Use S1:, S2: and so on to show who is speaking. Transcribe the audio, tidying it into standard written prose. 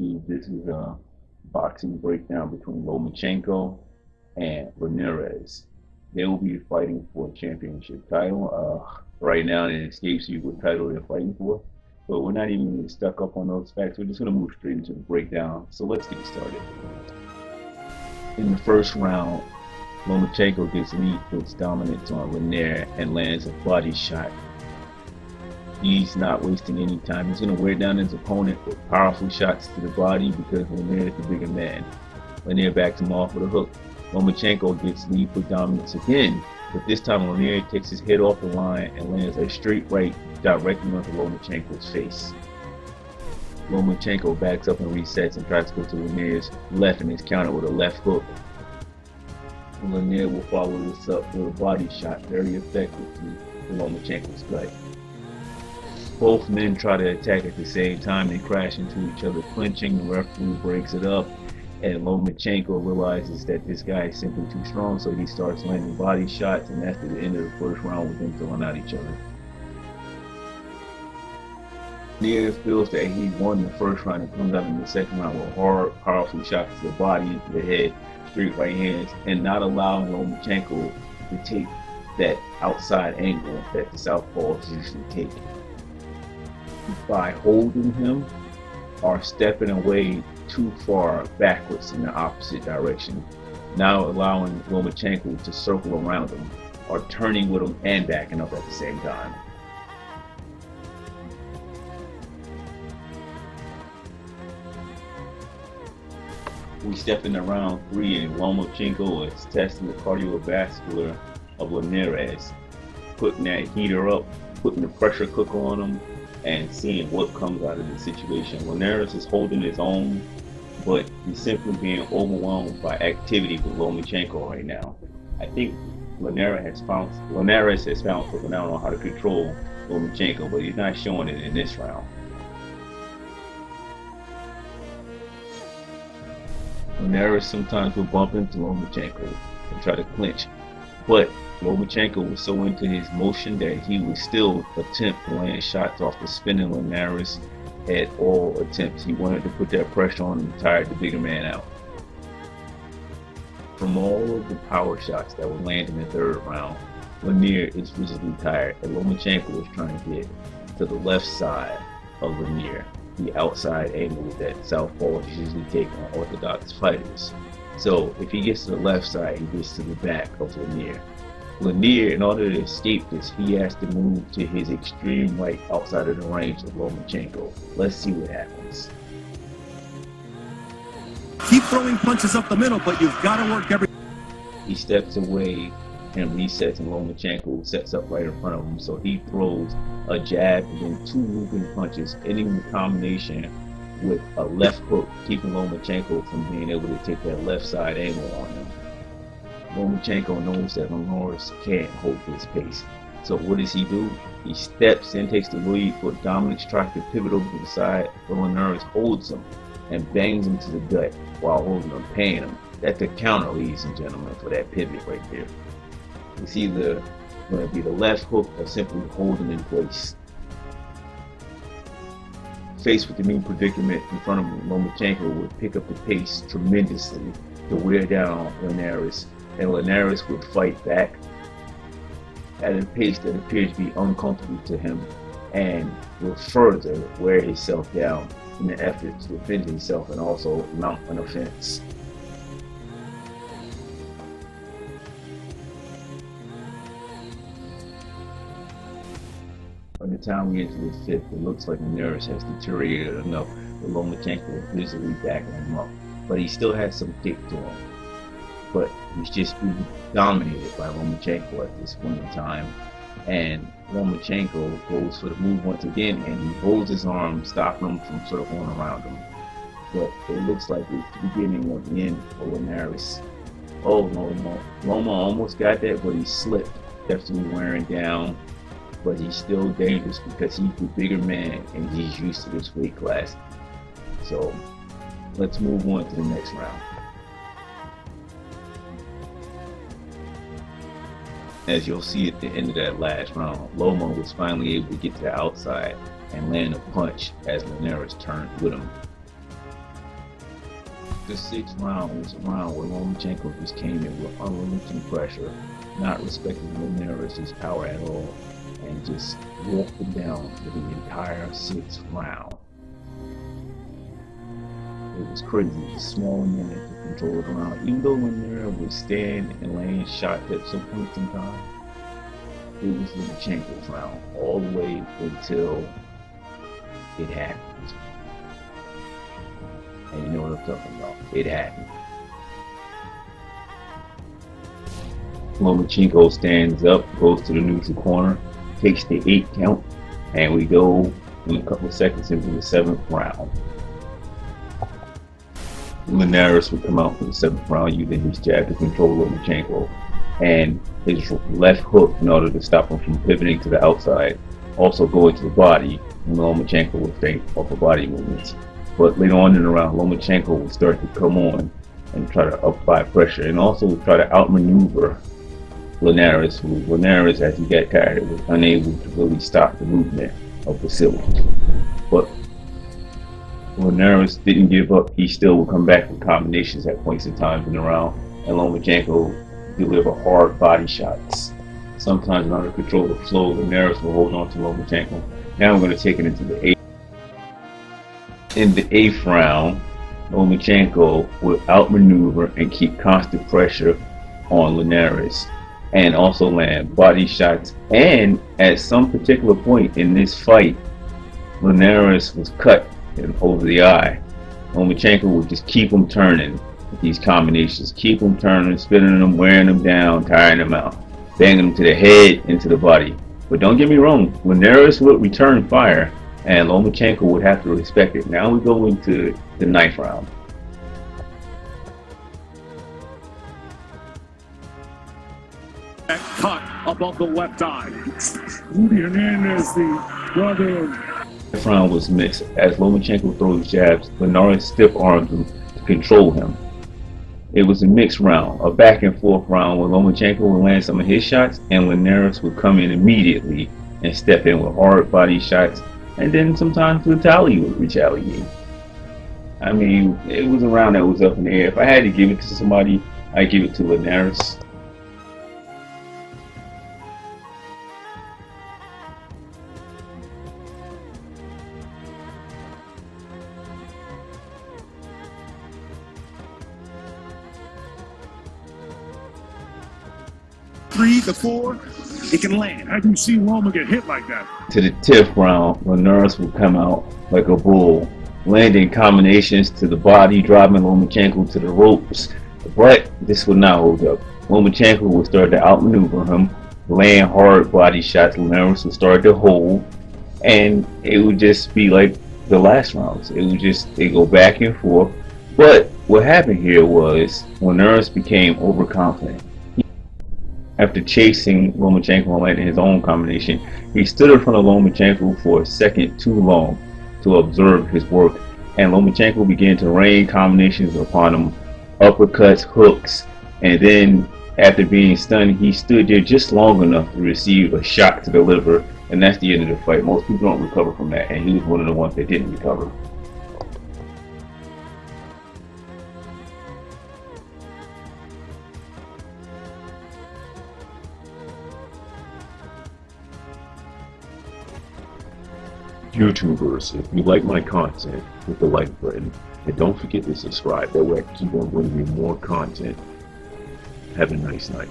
S1: YouTube. This is a boxing breakdown between Lomachenko and Linares. They will be fighting for a championship title. Right now, it escapes you what title they're fighting for. But we're not even stuck up on those facts. We're just going to move straight into the breakdown. So let's get started. In the first round, Lomachenko gets lead puts dominance on Linares and lands a body shot. He's not wasting any time. He's going to wear down his opponent with powerful shots to the body because Linares is the bigger man. Linares backs him off with a hook. Lomachenko gets lead for dominance again, but this time Linares takes his head off the line and lands a straight right directly onto Lomachenko's face. Lomachenko backs up and resets and tries to go to Linares' left and is countered with a left hook. Linares will follow this up with a body shot very effectively to Lomachenko's gut. Both men try to attack at the same time. They crash into each other, clinching. The referee breaks it up, and Lomachenko realizes that this guy is simply too strong, so he starts landing body shots, and that's the end of the first round with them throwing out each other. Linares feels that he won the first round and comes out in the second round with hard, powerful shots to the body, into the head, straight right hands, and not allowing Lomachenko to take that outside angle that the southpaws usually take. By holding him or stepping away too far backwards in the opposite direction, now allowing Lomachenko to circle around him, or turning with him and backing up at the same time. We step into round 3 and Lomachenko is testing the cardiovascular of Linares, putting that heater up, putting the pressure cooker on him, and seeing what comes out of the situation. Linares is holding his own, but he's simply being overwhelmed by activity with Lomachenko right now. I think Linares has found something out on how to control Lomachenko, but he's not showing it in this round. Linares sometimes will bump into Lomachenko and try to clinch, but Lomachenko was so into his motion that he would still attempt to land shots off the spinning Linares at all attempts. He wanted to put that pressure on and tire the bigger man out. From all of the power shots that were landed in the third round, Linares is visibly tired, and Lomachenko is trying to get to the left side of Linares, the outside angle that southpaws usually take on orthodox fighters. So if he gets to the left side, he gets to the back of Linares. Linares, in order to escape this, he has to move to his extreme right outside of the range of Lomachenko. Let's see what happens.
S2: Keep throwing punches up the middle, but you've got to work every...
S1: He steps away and resets, and Lomachenko sets up right in front of him. So he throws a jab and then 2 looping punches, ending the combination with a left hook, keeping Lomachenko from being able to take that left side angle on him. Lomachenko knows that Linares can't hold this pace. So what does he do? He steps in, takes the lead for dominance, tries to pivot over to the side, but Linares holds him and bangs him to the gut while holding him, paying him. That's a counter, ladies and gentlemen, for that pivot right there. It's either going to be the left hook or simply holding in place. Faced with the new predicament in front of him, Lomachenko would pick up the pace tremendously to wear down Linares, and Linares would fight back at a pace that appears to be uncomfortable to him and will further wear himself down in the effort to defend himself and also mount an offense. By the time we enter the 5th, it looks like Linares has deteriorated enough that Lomachenko is visibly backing him up, but he still has some kick to him. But he's just being dominated by Lomachenko at this point in time, and Lomachenko goes for the move once again, and he holds his arm, stopping him from sort of going around him. But it looks like it's the beginning of the end for Linares. Oh, Loma almost got that, but he slipped, definitely wearing down. But he's still dangerous because he's the bigger man and he's used to this weight class. So let's move on to the next round. As you'll see at the end of that last round, Loma was finally able to get to the outside and land a punch as Linares turned with him. The sixth round was a round where Lomachenko just came in with unrelenting pressure, not respecting Linares' power at all, and just walked him down for the entire sixth round. It was crazy. It was a small man to control it around. Even though Linares would stand and land shots at some points in time, it was Lomachenko's round all the way until it happened. And you know what I'm talking about. It happened. Lomachenko stands up, goes to the neutral corner, takes the 8 count, and we go in a couple of seconds into the 7th round. Linares would come out for the 7th round using his jab to control Lomachenko and his left hook in order to stop him from pivoting to the outside, also going to the body, and Lomachenko would stay off the body movements. But later on in the round, Lomachenko would start to come on and try to apply pressure and also try to outmaneuver Linares, who Linares, as he got tired, was unable to really stop the movement of the silver. But Linares didn't give up. He still would come back with combinations at points in time in the round, and Lomachenko delivered hard body shots. Sometimes in order to control the flow, Linares will hold on to Lomachenko. Now we're going to take it into the 8th. In the 8th round, Lomachenko would outmaneuver and keep constant pressure on Linares and also land body shots. And at some particular point in this fight, Linares was cut over the eye. Lomachenko would just keep him turning with these combinations, keep him turning, spinning them, wearing them down, tiring them out, banging them to the head and to the body. But don't get me wrong, Linares would return fire, and Lomachenko would have to respect it. Now we go into the 9th round.
S2: Cut above the left eye. Rudy Hernandez, the brother.
S1: The round was mixed. As Lomachenko throws jabs, Linares stiff arms him to control him. It was a mixed round, a back and forth round where Lomachenko would land some of his shots and Linares would come in immediately and step in with hard body shots, and then sometimes Vitaly would retaliate. I mean, it was a round that was up in the air. If I had to give it to somebody, I'd give it to Linares.
S2: Three to four, it can land. How do you see Loma get hit like that?
S1: To the 10th round, Linares would come out like a bull, landing combinations to the body, driving Lomachenko to the ropes. But this would not hold up. Lomachenko would start to outmaneuver him, land hard body shots. Linares would start to hold, and it would just be like the last rounds. It would just go back and forth. But what happened here was Linares became overconfident. After chasing Lomachenko and landing his own combination, he stood in front of Lomachenko for a second too long to observe his work, and Lomachenko began to rain combinations upon him, uppercuts, hooks, and then after being stunned, he stood there just long enough to receive a shot to the liver, and that's the end of the fight. Most people don't recover from that, and he was one of the ones that didn't recover. YouTubers, if you like my content, hit the like button, and don't forget to subscribe. That way I can keep on bringing you more content. Have a nice night.